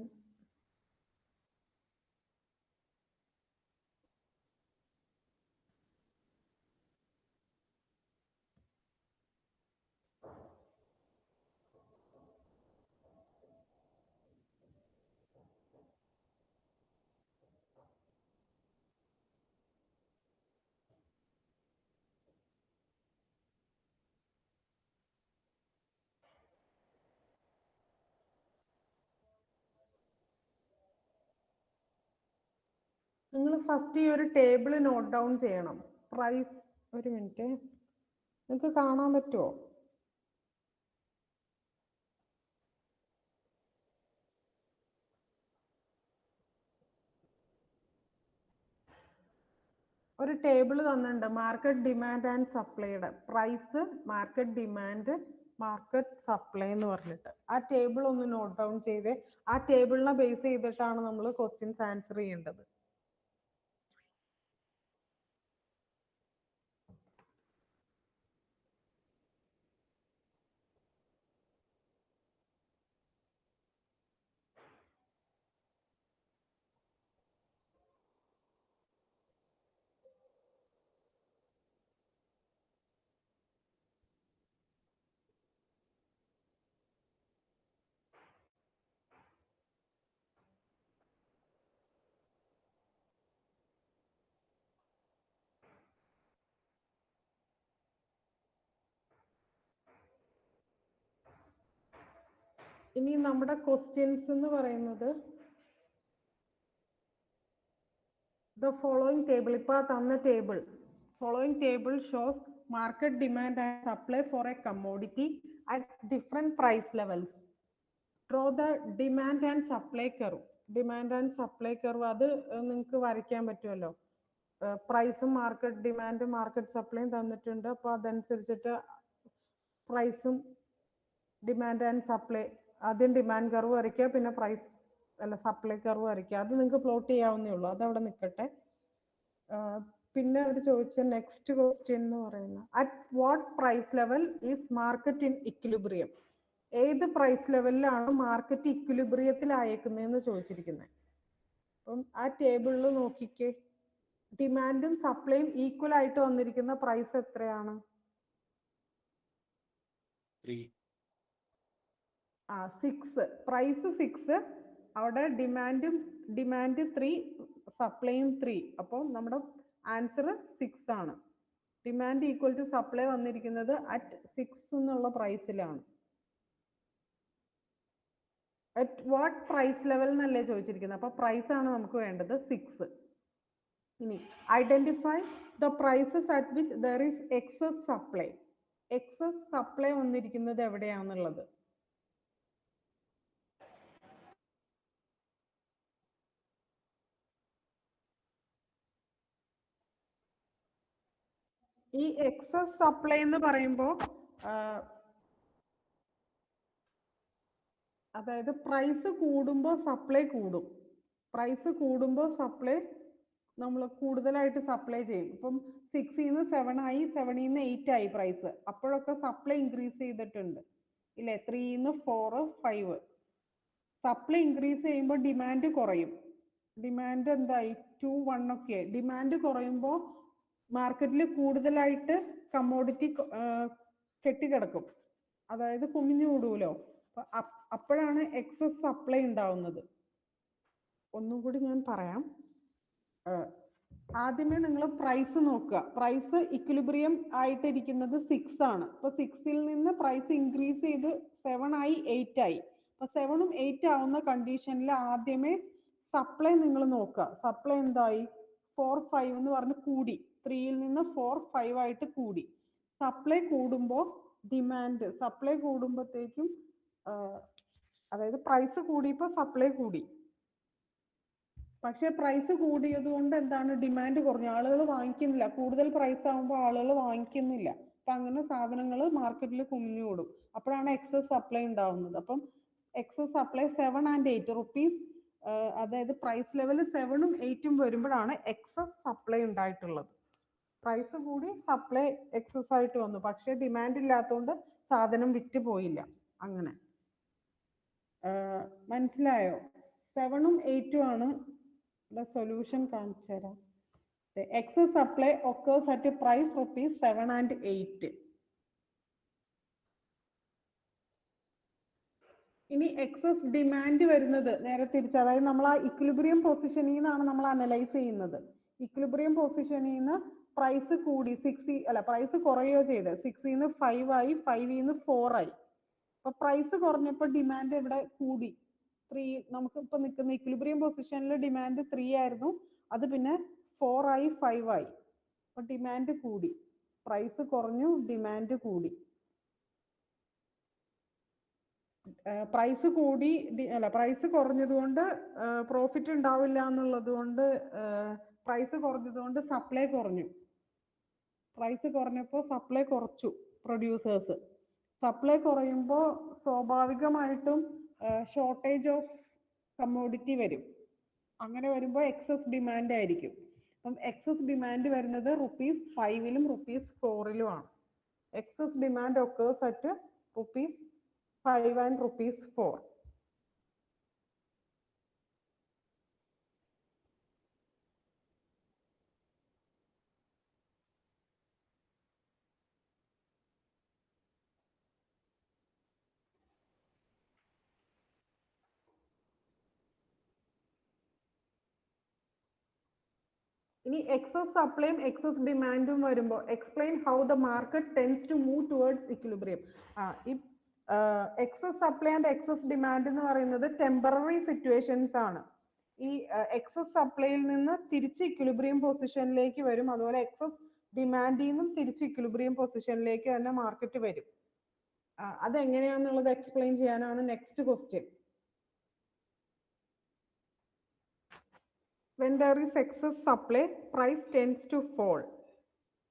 നിങ്ങൾ ഫസ്റ്റ് ഈ ഒരു ടേബിൾ നോട്ട് ഡൗൺ ചെയ്യണം. പ്രൈസ്, ഒരു മിനിറ്റ്, നിങ്ങൾക്ക് കാണാൻ പറ്റുമോ? ഒരു ടേബിൾ തന്നിട്ടുണ്ട്, മാർക്കറ്റ് ഡിമാൻഡ് ആൻഡ് സപ്ലൈയുടെ price, market demand, market supply എന്ന് പറഞ്ഞിട്ട്. ആ ടേബിൾ ഒന്ന് നോട്ട് ഡൗൺ ചെയ്തേ. ആ ടേബിളിനെ ബേസ് ചെയ്തിട്ടാണ് നമ്മൾ ക്വസ്റ്റ്യൻസ് ആൻസർ ചെയ്യേണ്ടത്. ഇനി നമ്മുടെ ക്വസ്റ്റ്യൻസ് എന്ന് പറയുന്നത് the following table, ഇപ്പൊ തന്ന table, following table shows market demand and supply for a commodity at different price levels. Draw the demand and supply curve. Demand and supply curve അത് നിങ്ങൾക്ക് വരയ്ക്കാൻ പറ്റുമല്ലോ. പ്രൈസും മാർക്കറ്റ് ഡിമാൻഡും മാർക്കറ്റ് സപ്ലൈയും തന്നിട്ടുണ്ട്, അപ്പോൾ അതനുസരിച്ചിട്ട് പ്രൈസും ഡിമാൻഡ് ആൻഡ് സപ്ലൈ, ആദ്യം ഡിമാൻഡ് കർവ് വരയ്ക്കുക, പിന്നെ പ്രൈസ് അല്ല സപ്ലൈ കർവ് വരയ്ക്കുക. അത് നിങ്ങൾക്ക് പ്ലോട്ട് ചെയ്യാവുന്നേ ഉള്ളൂ, അത് അവിടെ നിൽക്കട്ടെ. പിന്നെ അവർ ചോദിച്ച നെക്സ്റ്റ് ക്വസ്റ്റ്യൻ എന്ന് പറയുന്നത് at what price level is market in equilibrium? ഏത് പ്രൈസ് ലെവലിലാണ് മാർക്കറ്റ് ഇക്വിലിബ്രിയത്തിൽ അയക്കുന്നതെന്ന് ചോദിച്ചിരിക്കുന്നത്. അപ്പം ആ ടേബിളിൽ നോക്കിക്കേ, ഡിമാൻഡും സപ്ലൈയും ഈക്വൽ ആയിട്ട് വന്നിരിക്കുന്ന പ്രൈസ് എത്രയാണ്? 6. പ്രൈസ് 6, അവിടെ ഡിമാൻഡ് 3, സപ്ലൈയും 3. അപ്പോൾ നമ്മുടെ ആൻസർ 6 ആണ്. ഡിമാൻഡ് ഈക്വൽ ടു സപ്ലൈ വന്നിരിക്കുന്നത് അറ്റ് 6 എന്നുള്ള പ്രൈസിലാണ്. അറ്റ് വാട്ട് പ്രൈസ് ലെവൽ എന്നല്ലേ ചോദിച്ചിരിക്കുന്നത്. അപ്പോൾ പ്രൈസ് ആണ് നമുക്ക് വേണ്ടത് 6. ഇനി identify the prices at which there is excess supply. Excess supply വന്നിരിക്കുന്നത് എവിടെയാണെന്നുള്ളത്. ഈ എക്സസ് സപ്ലൈ എന്ന് പറയുമ്പോൾ അതായത് പ്രൈസ് കൂടുമ്പോൾ സപ്ലൈ കൂടും. പ്രൈസ് കൂടുമ്പോൾ സപ്ലൈ നമ്മൾ കൂടുതലായിട്ട് സപ്ലൈ ചെയ്യും. ഇപ്പം 6-ന്ന് 7 ആയി, 7-ന്ന് 8 ആയി പ്രൈസ്. അപ്പോഴൊക്കെ സപ്ലൈ ഇൻക്രീസ് ചെയ്തിട്ടുണ്ട് ഇല്ലേ? 3-ന്ന് 4, 5. സപ്ലൈ ഇൻക്രീസ് ചെയ്യുമ്പോൾ ഡിമാൻഡ് കുറയും. ഡിമാൻഡ് എന്തായി? 2, 1 ഒക്കെ. ഡിമാൻഡ് കുറയുമ്പോൾ മാർക്കറ്റിൽ കൂടുതലായിട്ട് കമ്മോഡിറ്റി കെട്ടിക്കിടക്കും, അതായത് കുമിഞ്ഞു കൂടുമല്ലോ. അപ്പോഴാണ് എക്സസ് സപ്ലൈ ഉണ്ടാവുന്നത്. ഒന്നും കൂടി ഞാൻ പറയാം. ആദ്യമേ നിങ്ങൾ പ്രൈസ് നോക്കുക. പ്രൈസ് ഇക്വിലിബ്രിയം ആയിട്ടിരിക്കുന്നത് 6 ആണ്. അപ്പോൾ 6-ൽ നിന്ന് പ്രൈസ് ഇൻക്രീസ് ചെയ്ത് 7 ആയി, 8 ആയി. അപ്പോൾ 7ഉം 8 ആവുന്ന കണ്ടീഷനിൽ ആദ്യമേ സപ്ലൈ നിങ്ങൾ നോക്കുക. സപ്ലൈ എന്തായി? 4, 5 എന്ന് പറഞ്ഞ് കൂടി. 3-ൽ നിന്ന് 4, 5 ആയിട്ട് കൂടി. സപ്ലൈ കൂടുമ്പോൾ ഡിമാൻഡ്, സപ്ലൈ കൂടുമ്പോഴത്തേക്കും അതായത് പ്രൈസ് കൂടിയപ്പോൾ സപ്ലൈ കൂടി. പക്ഷെ പ്രൈസ് കൂടിയത് കൊണ്ട് എന്താണ്? ഡിമാൻഡ് കുറഞ്ഞു, ആളുകൾ വാങ്ങിക്കുന്നില്ല. കൂടുതൽ പ്രൈസ് ആകുമ്പോൾ ആളുകൾ വാങ്ങിക്കുന്നില്ല. അപ്പൊ അങ്ങനെ സാധനങ്ങൾ മാർക്കറ്റിൽ കുമിഞ്ഞു കൂടും. അപ്പോഴാണ് എക്സസ് സപ്ലൈ ഉണ്ടാവുന്നത്. അപ്പം എക്സസ് സപ്ലൈ 7 and 8 റുപ്പീസ്, അതായത് പ്രൈസ് ലെവൽ 7ഉം 8ഉം വരുമ്പോഴാണ് എക്സസ് സപ്ലൈ ഉണ്ടായിട്ടുള്ളത്. പ്രൈസ് കൂടി, സപ്ലൈ എക്സസ് ആയിട്ട് വന്നു. പക്ഷെ ഡിമാൻഡ് ഇല്ലാത്തതുകൊണ്ട് സാധനം വിറ്റ് പോയില്ല. അങ്ങനെ മനസ്സിലായോ? 7ഉം 8ഉം ആണ് സൊല്യൂഷൻ. കാണിച്ചു തരാം. Excess supply occurs at price ₹7 and 8. ഇനി എക്സസ് ഡിമാൻഡ് വരുന്നത് നേരെ തിരിച്ച്, അതായത് നമ്മൾ ആ ഇക്വിലിബ്രിയം പൊസിഷനിൽ നിന്നാണ് നമ്മൾ അനലൈസ് ചെയ്യുന്നത്. ഇക്വിലിബ്രിയം പൊസിഷനിൽ നിന്ന് പ്രൈസ് കൂടി, പ്രൈസ് കുറയോ ചെയ്ത് 6-ന്ന് 5 ആയി, 5-ന്ന് 4 ആയി. അപ്പൊ പ്രൈസ് കുറഞ്ഞപ്പോൾ ഡിമാൻഡ് ഇവിടെ കൂടി. 3, നമുക്ക് ഇപ്പൊ നിൽക്കുന്ന ഇക്വിലിബ്രിയം പൊസിഷനിൽ ഡിമാൻഡ് 3 ആയിരുന്നു, അത് പിന്നെ 4 ആയി, 5 ആയി. അപ്പൊ ഡിമാൻഡ് കൂടി. പ്രൈസ് കുറഞ്ഞു, ഡിമാൻഡ് കൂടി. പ്രൈസ് കൂടി, പ്രൈസ് കുറഞ്ഞതുകൊണ്ട് പ്രോഫിറ്റ് ഉണ്ടാവില്ല എന്നുള്ളത് കൊണ്ട്, പ്രൈസ് കുറഞ്ഞതുകൊണ്ട് സപ്ലൈ കുറഞ്ഞു. പ്രൈസ് കുറഞ്ഞപ്പോൾ സപ്ലൈ കുറച്ചു പ്രൊഡ്യൂസേഴ്സ്. സപ്ലൈ കുറയുമ്പോൾ സ്വാഭാവികമായിട്ടും ഷോർട്ടേജ് ഓഫ് കമ്മോഡിറ്റി വരും. അങ്ങനെ വരുമ്പോൾ എക്സസ് ഡിമാൻഡ് ആയിരിക്കും. അപ്പം എക്സസ് ഡിമാൻഡ് വരുന്നത് ₹5-ലും ₹4-ലും ആണ്. Excess demand occurs at ₹5 and ₹4. ഇനി എക്സസ് സപ്ലൈയും എക്സസ് ഡിമാൻഡും വരുമ്പോൾ explain how the market tends to move towards equilibrium. ഈ excess supply and excess demand എന്ന് പറയുന്നത് ടെമ്പററി സിറ്റുവേഷൻസ് ആണ്. ഈ എക്സസ് സപ്ലൈയിൽ നിന്ന് തിരിച്ച് ഇക്വിലിബ്രിയം പൊസിഷനിലേക്ക് വരും. അതുപോലെ എക്സസ് ഡിമാൻഡിൽ നിന്നും തിരിച്ച് ഇക്വിലിബ്രിയം പൊസിഷനിലേക്ക് തന്നെ മാർക്കറ്റ് വരും. അതെങ്ങനെയാണെന്നുള്ളത് എക്സ്പ്ലെയിൻ ചെയ്യാനാണ് next question. When there is excess supply, price tends to fall,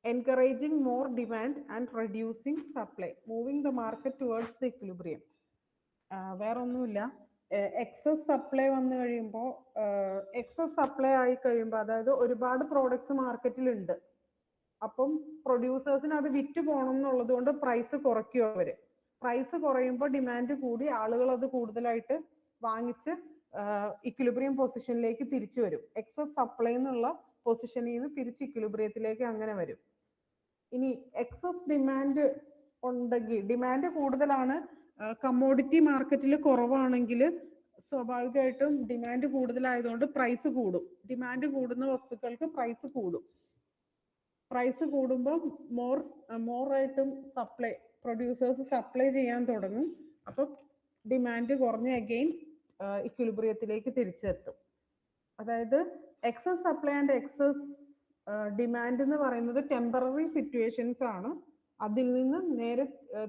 encouraging more demand and reducing supply, moving the market towards the equilibrium. വേറെ ഒന്നുമില്ല. എക്സസ് സപ്ലൈ വന്നു കഴിയുമ്പോൾ, എക്സസ് സപ്ലൈ ആയി കഴിയുമ്പോൾ, അതായത് ഒരുപാട് പ്രോഡക്ട്സ് മാർക്കറ്റിലുണ്ട്. അപ്പം പ്രൊഡ്യൂസേഴ്സിന് അത് വിറ്റ് പോകണം എന്നുള്ളത് കൊണ്ട് പ്രൈസ് കുറയ്ക്കും അവർ. പ്രൈസ് കുറയുമ്പോൾ ഡിമാൻഡ് കൂടി, ആളുകൾ അത് കൂടുതലായിട്ട് വാങ്ങിച്ച് ഇക്വിലിബ്രിയം പൊസിഷനിലേക്ക് തിരിച്ചു വരും. എക്സസ് സപ്ലൈ എന്നുള്ള പൊസിഷനിൽ നിന്ന് തിരിച്ച് ഇക്വിലിബ്രിയത്തിലേക്ക് അങ്ങനെ വരും. ഇനി എക്സസ് ഡിമാൻഡ് ഉണ്ടെങ്കിൽ, ഡിമാൻഡ് കൂടുതലാണ്, കമ്മോഡിറ്റി മാർക്കറ്റിൽ കുറവാണെങ്കിൽ സ്വാഭാവികമായിട്ടും ഡിമാൻഡ് കൂടുതലായതുകൊണ്ട് പ്രൈസ് കൂടും. ഡിമാൻഡ് കൂടുന്ന വസ്തുക്കൾക്ക് പ്രൈസ് കൂടും. പ്രൈസ് കൂടുമ്പോൾ മോർ ആയിട്ടും പ്രൊഡ്യൂസേഴ്സ് സപ്ലൈ ചെയ്യാൻ തുടങ്ങും. അപ്പം ഡിമാൻഡ് കുറഞ്ഞ് അഗെയിൻ ഇക്വിലിബ്രിയത്തിലേക്ക് തിരിച്ചെത്തും. അതായത് excess supply and excess demand എന്ന് പറയുന്നത് ടെമ്പററി സിറ്റുവേഷൻസ് ആണ്. അതിൽ നിന്ന് നേരെ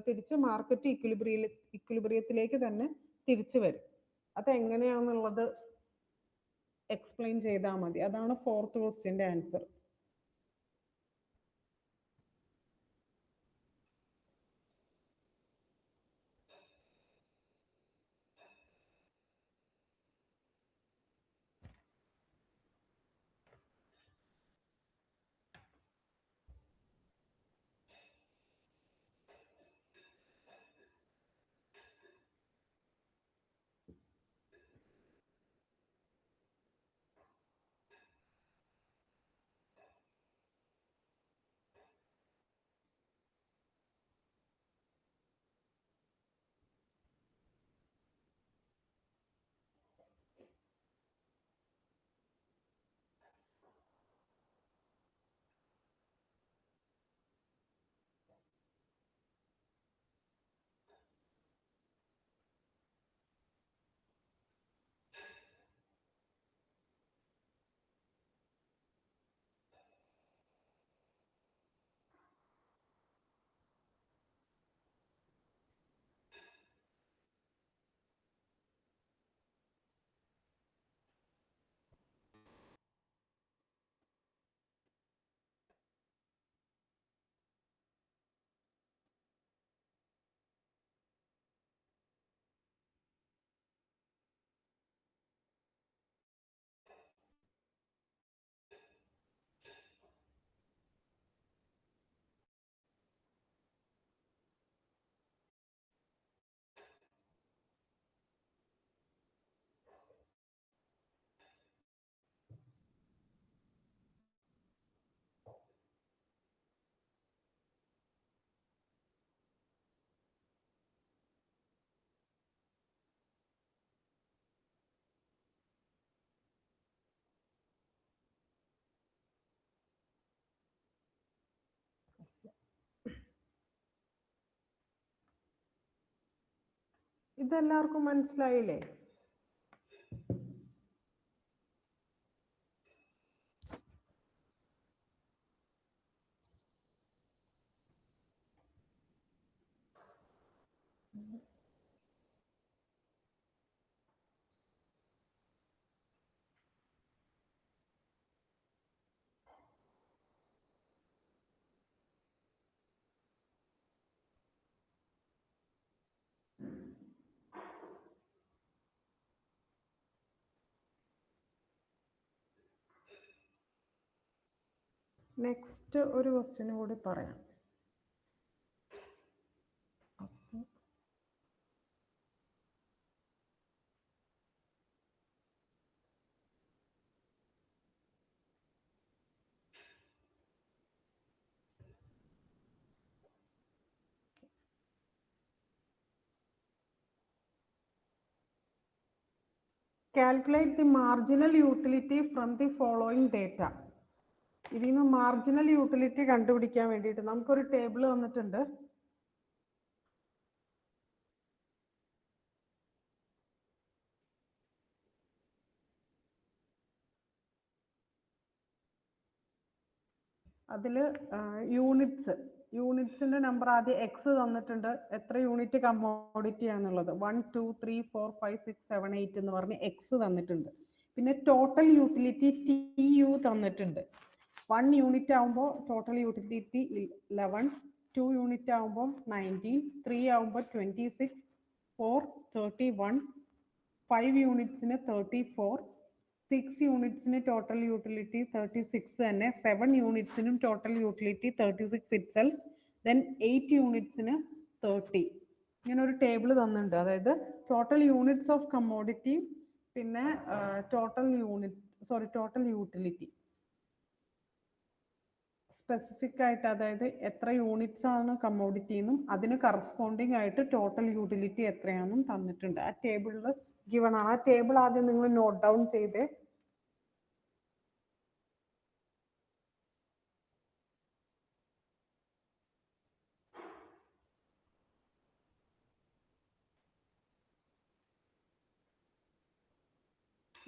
തിരിച്ച് മാർക്കറ്റ് ഇക്വിലിബ്രിയത്തിലേക്ക് തന്നെ തിരിച്ചു വരും. അതെങ്ങനെയാണെന്നുള്ളത് എക്സ്പ്ലെയിൻ ചെയ്താൽ മതി. അതാണ് 4th ക്വസ്റ്റ്യൻ്റെ ആൻസർ. ഇതെല്ലാവർക്കും മനസ്സിലായില്ലേ? നെക്സ്റ്റ് ഒരു ക്വസ്റ്റ്യൻ കൂടി പറയാം. Calculate the marginal utility from the following data. ഇതിൽ നിന്ന് മാർജിനൽ യൂട്ടിലിറ്റി കണ്ടുപിടിക്കാൻ വേണ്ടിയിട്ട് നമുക്കൊരു ടേബിൾ വന്നിട്ടുണ്ട്. അതിൽ യൂണിറ്റ്സിന്റെ നമ്പർ ആദ്യം എക്സ് തന്നിട്ടുണ്ട്, എത്ര യൂണിറ്റ് കമ്മോഡിറ്റി ആണെന്നുള്ളത് 1 2 3 4 5 6 7 8 എന്ന് പറഞ്ഞ് എക്സ് തന്നിട്ടുണ്ട്. പിന്നെ ടോട്ടൽ യൂട്ടിലിറ്റി ടി യു തന്നിട്ടുണ്ട്. 1 യൂണിറ്റ് ആകുമ്പോൾ ടോട്ടൽ യൂട്ടിലിറ്റി 11, 2 യൂണിറ്റ് ആകുമ്പോൾ 19, 3 ആകുമ്പോൾ 26, 4 31, 5 യൂണിറ്റ്സിന് 34, 6 യൂണിറ്റ്സിന് ടോട്ടൽ യൂട്ടിലിറ്റി 36 തന്നെ, 7 യൂണിറ്റ്സിനും ടോട്ടൽ യൂട്ടിലിറ്റി 36 itself, then 8 യൂണിറ്റ്സിന് 30. ഇങ്ങനെ ഒരു ടേബിൾ തന്നിട്ടുണ്ട്. അതായത് ടോട്ടൽ യൂണിറ്റ്സ് ഓഫ് കമ്മോഡിറ്റി, പിന്നെ ടോട്ടൽ യൂട്ടിലിറ്റി സ്പെസിഫിക് ആയിട്ട്, അതായത് എത്ര യൂണിറ്റ്സ് ആണ് കമ്മോഡിറ്റി എന്നും അതിന് കറസ്പോണ്ടിങ് ആയിട്ട് ടോട്ടൽ യൂട്ടിലിറ്റി എത്രയാണെന്നും തന്നിട്ടുണ്ട്. ആ ടേബിളിൽ ഗിവൺ ആണ്. ആ ടേബിൾ ആദ്യം നിങ്ങൾ നോട്ട് ഡൗൺ ചെയ്തേ.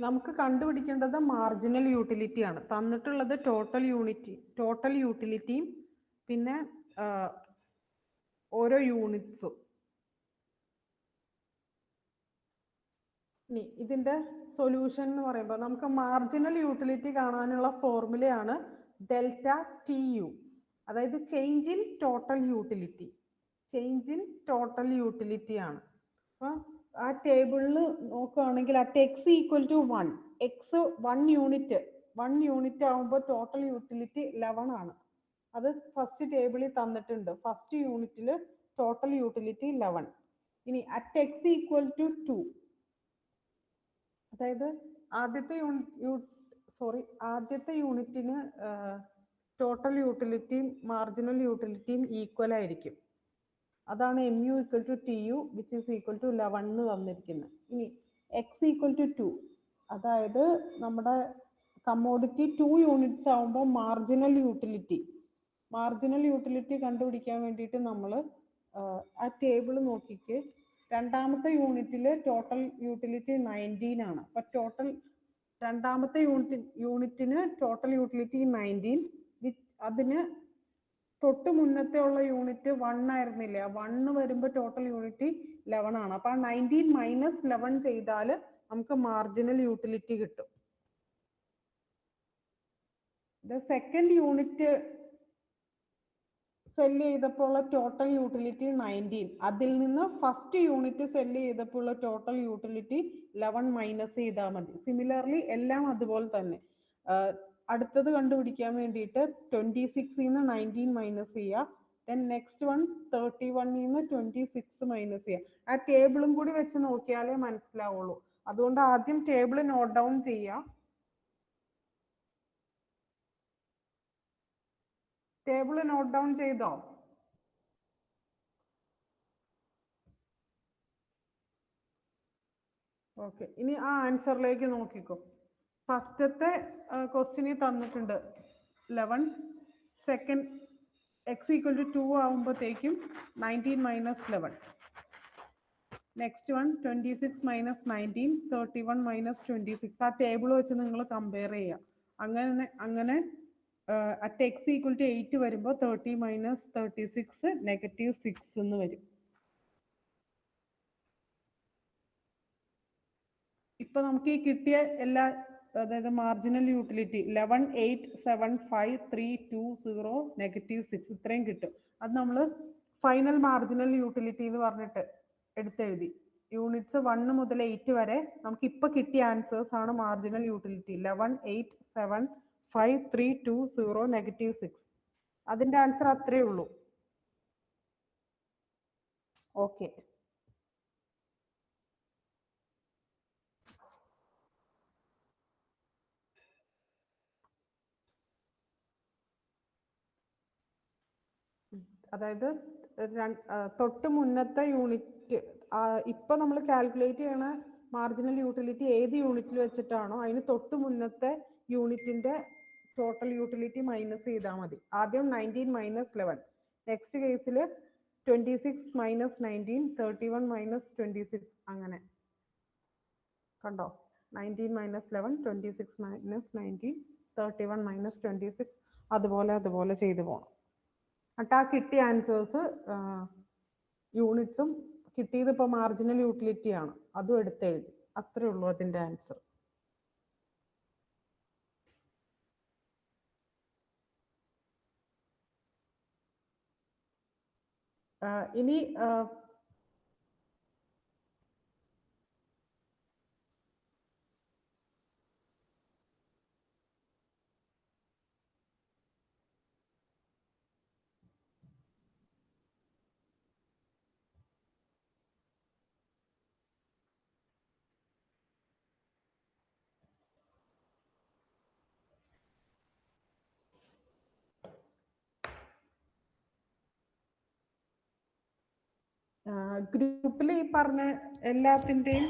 നമുക്ക് കണ്ടുപിടിക്കേണ്ടത് മാർജിനൽ യൂട്ടിലിറ്റി ആണ്. തന്നിട്ടുള്ളത് ടോട്ടൽ യൂട്ടിലിറ്റിയും പിന്നെ ഓരോ യൂണിറ്റ്സും. ഇനി ഇതിന്റെ സൊല്യൂഷൻ എന്ന് പറയുമ്പോൾ നമുക്ക് മാർജിനൽ യൂട്ടിലിറ്റി കാണാനുള്ള ഫോർമുലയാണ് ഡെൽറ്റ ടി യു, അതായത് change in total utility. Change in total utility ആണ്. അപ്പോൾ ആ ടേബിളിൽ നോക്കുകയാണെങ്കിൽ at X equal to 1, X 1 unit ആകുമ്പോൾ ടോട്ടൽ യൂട്ടിലിറ്റി 11 ആണ്. അത് ഫസ്റ്റ് ടേബിളിൽ തന്നിട്ടുണ്ട്. ഫസ്റ്റ് യൂണിറ്റിൽ ടോട്ടൽ യൂട്ടിലിറ്റി 11. ഇനി അറ്റ് എക്സ് ഈക്വൽ ടു 2, അതായത് ആദ്യത്തെ യൂണിറ്റിന് ടോട്ടൽ യൂട്ടിലിറ്റിയും മാർജിനൽ യൂട്ടിലിറ്റിയും ഈക്വൽ ആയിരിക്കും. അതാണ് M U equal to T U which is equal to 11 എന്ന് തന്നിരിക്കുന്നത്. ഇനി എക്സ് ഈക്വൽ ടു 2, അതായത് നമ്മുടെ കമ്മോഡിറ്റി 2 യൂണിറ്റ്സ് ആകുമ്പോൾ മാർജിനൽ യൂട്ടിലിറ്റി കണ്ടുപിടിക്കാൻ വേണ്ടിയിട്ട് നമ്മൾ ആ ടേബിൾ നോക്കിക്ക്. രണ്ടാമത്തെ യൂണിറ്റിൽ ടോട്ടൽ യൂട്ടിലിറ്റി 19 ആണ്. അപ്പൊ രണ്ടാമത്തെ യൂണിറ്റിന് ടോട്ടൽ യൂട്ടിലിറ്റി 19, അതിന് തൊട്ട് മുന്നത്തെ ഉള്ള യൂണിറ്റ് 1 ആയിരുന്നില്ല. 1 വരുമ്പോൾ ടോട്ടൽ യൂണിറ്റ് 11 ആണ്. അപ്പൊ 19 മൈനസ് 11 ചെയ്താൽ നമുക്ക് മാർജിനൽ യൂട്ടിലിറ്റി കിട്ടും. സെക്കൻഡ് യൂണിറ്റ് സെല്ല് ചെയ്തപ്പോൾ ഉള്ള ടോട്ടൽ യൂട്ടിലിറ്റി 19, അതിൽ നിന്ന് ഫസ്റ്റ് യൂണിറ്റ് സെല്ല് ചെയ്തപ്പോൾ ഉള്ള ടോട്ടൽ യൂട്ടിലിറ്റി 11 മൈനസ് ചെയ്താൽ മതി. സിമിലർലി എല്ലാം അതുപോലെ തന്നെ. അടുത്തത് കണ്ടുപിടിക്കാൻ വേണ്ടിയിട്ട് 26 നിന്ന് 19 മൈനസ് ചെയ്യുക. ദെൻ നെക്സ്റ്റ് വൺ 31 നിന്ന് 26 മൈനസ് ചെയ്യുക. ആ ടേബിളും കൂടി വെച്ച് നോക്കിയാലേ മനസ്സിലാവുള്ളൂ. അതുകൊണ്ട് ആദ്യം ടേബിൾ നോട്ട് ഡൗൺ ചെയ്യുക. ടേബിൾ നോട്ട് ഡൗൺ ചെയ്തോ? ഓക്കെ, ഇനി ആ ആൻസറിലേക്ക് നോക്കിക്കോ. ഫസ്റ്റത്തെ ക്വസ്റ്റ്യനിൽ തന്നിട്ടുണ്ട് 11. സെക്കൻഡ് എക്സ് ഈക്വൽ ടു 2 ആകുമ്പോഴത്തേക്കും 19 minus 11. Next one 26 minus 19, 31 minus 26. ആ ടേബിൾ വെച്ച് നിങ്ങൾ കമ്പയർ ചെയ്യുക. അങ്ങനെ അറ്റ് എക്സ് ഈക്വൽ ടു 8 വരുമ്പോൾ 30 മൈനസ് 36 -6 എന്ന് വരും. ഇപ്പൊ നമുക്ക് ഈ കിട്ടിയ എല്ലാ, അതായത് മാർജിനൽ യൂട്ടിലിറ്റി 11, 8, 7, 5, 3, 2, 0, -6 ഇത്രയും കിട്ടും. അത് നമ്മൾ ഫൈനൽ മാർജിനൽ യൂട്ടിലിറ്റി എന്ന് പറഞ്ഞിട്ട് എടുത്തെഴുതി. യൂണിറ്റ്സ് 1 മുതൽ 8 വരെ നമുക്ക് ഇപ്പൊ കിട്ടിയ ആൻസേഴ്സ് ആണ് മാർജിനൽ യൂട്ടിലിറ്റി. 11, 8, 7, 5, 3, 2, 0, -6. അതിന്റെ ആൻസർ അത്രേ ഉള്ളൂ. ഓക്കെ, അതായത് തൊട്ട് മുന്നത്തെ യൂണിറ്റ്, ഇപ്പൊ നമ്മൾ കാൽക്കുലേറ്റ് ചെയ്യണ മാർജിനൽ യൂട്ടിലിറ്റി ഏത് യൂണിറ്റിൽ വെച്ചിട്ടാണോ അതിന് തൊട്ട് മുന്നത്തെ യൂണിറ്റിന്റെ ടോട്ടൽ യൂട്ടിലിറ്റി മൈനസ് ചെയ്താൽ മതി. ആദ്യം 19 മൈനസ് 11, നെക്സ്റ്റ് കേസിൽ 26 മൈനസ് 19, 31 മൈനസ് 26. അങ്ങനെ കണ്ടോ? 19 മൈനസ് 11, 26 മൈനസ് 19, 31 മൈനസ് 26. അതുപോലെ ചെയ്തു പോകണം. എന്നിട്ട് ആ കിട്ടിയ ആൻസേഴ്സ് യൂണിറ്റ്സും കിട്ടിയത് ഇപ്പോൾ മാർജിനൽ യൂട്ടിലിറ്റി ആണ്, അതും എടുത്തെഴുതി. അത്രേ ഉള്ളൂ അതിന്റെ ആൻസർ. ഇനി ഗ്രൂപ്പിൽ ഈ പറഞ്ഞ എല്ലാത്തിൻ്റെയും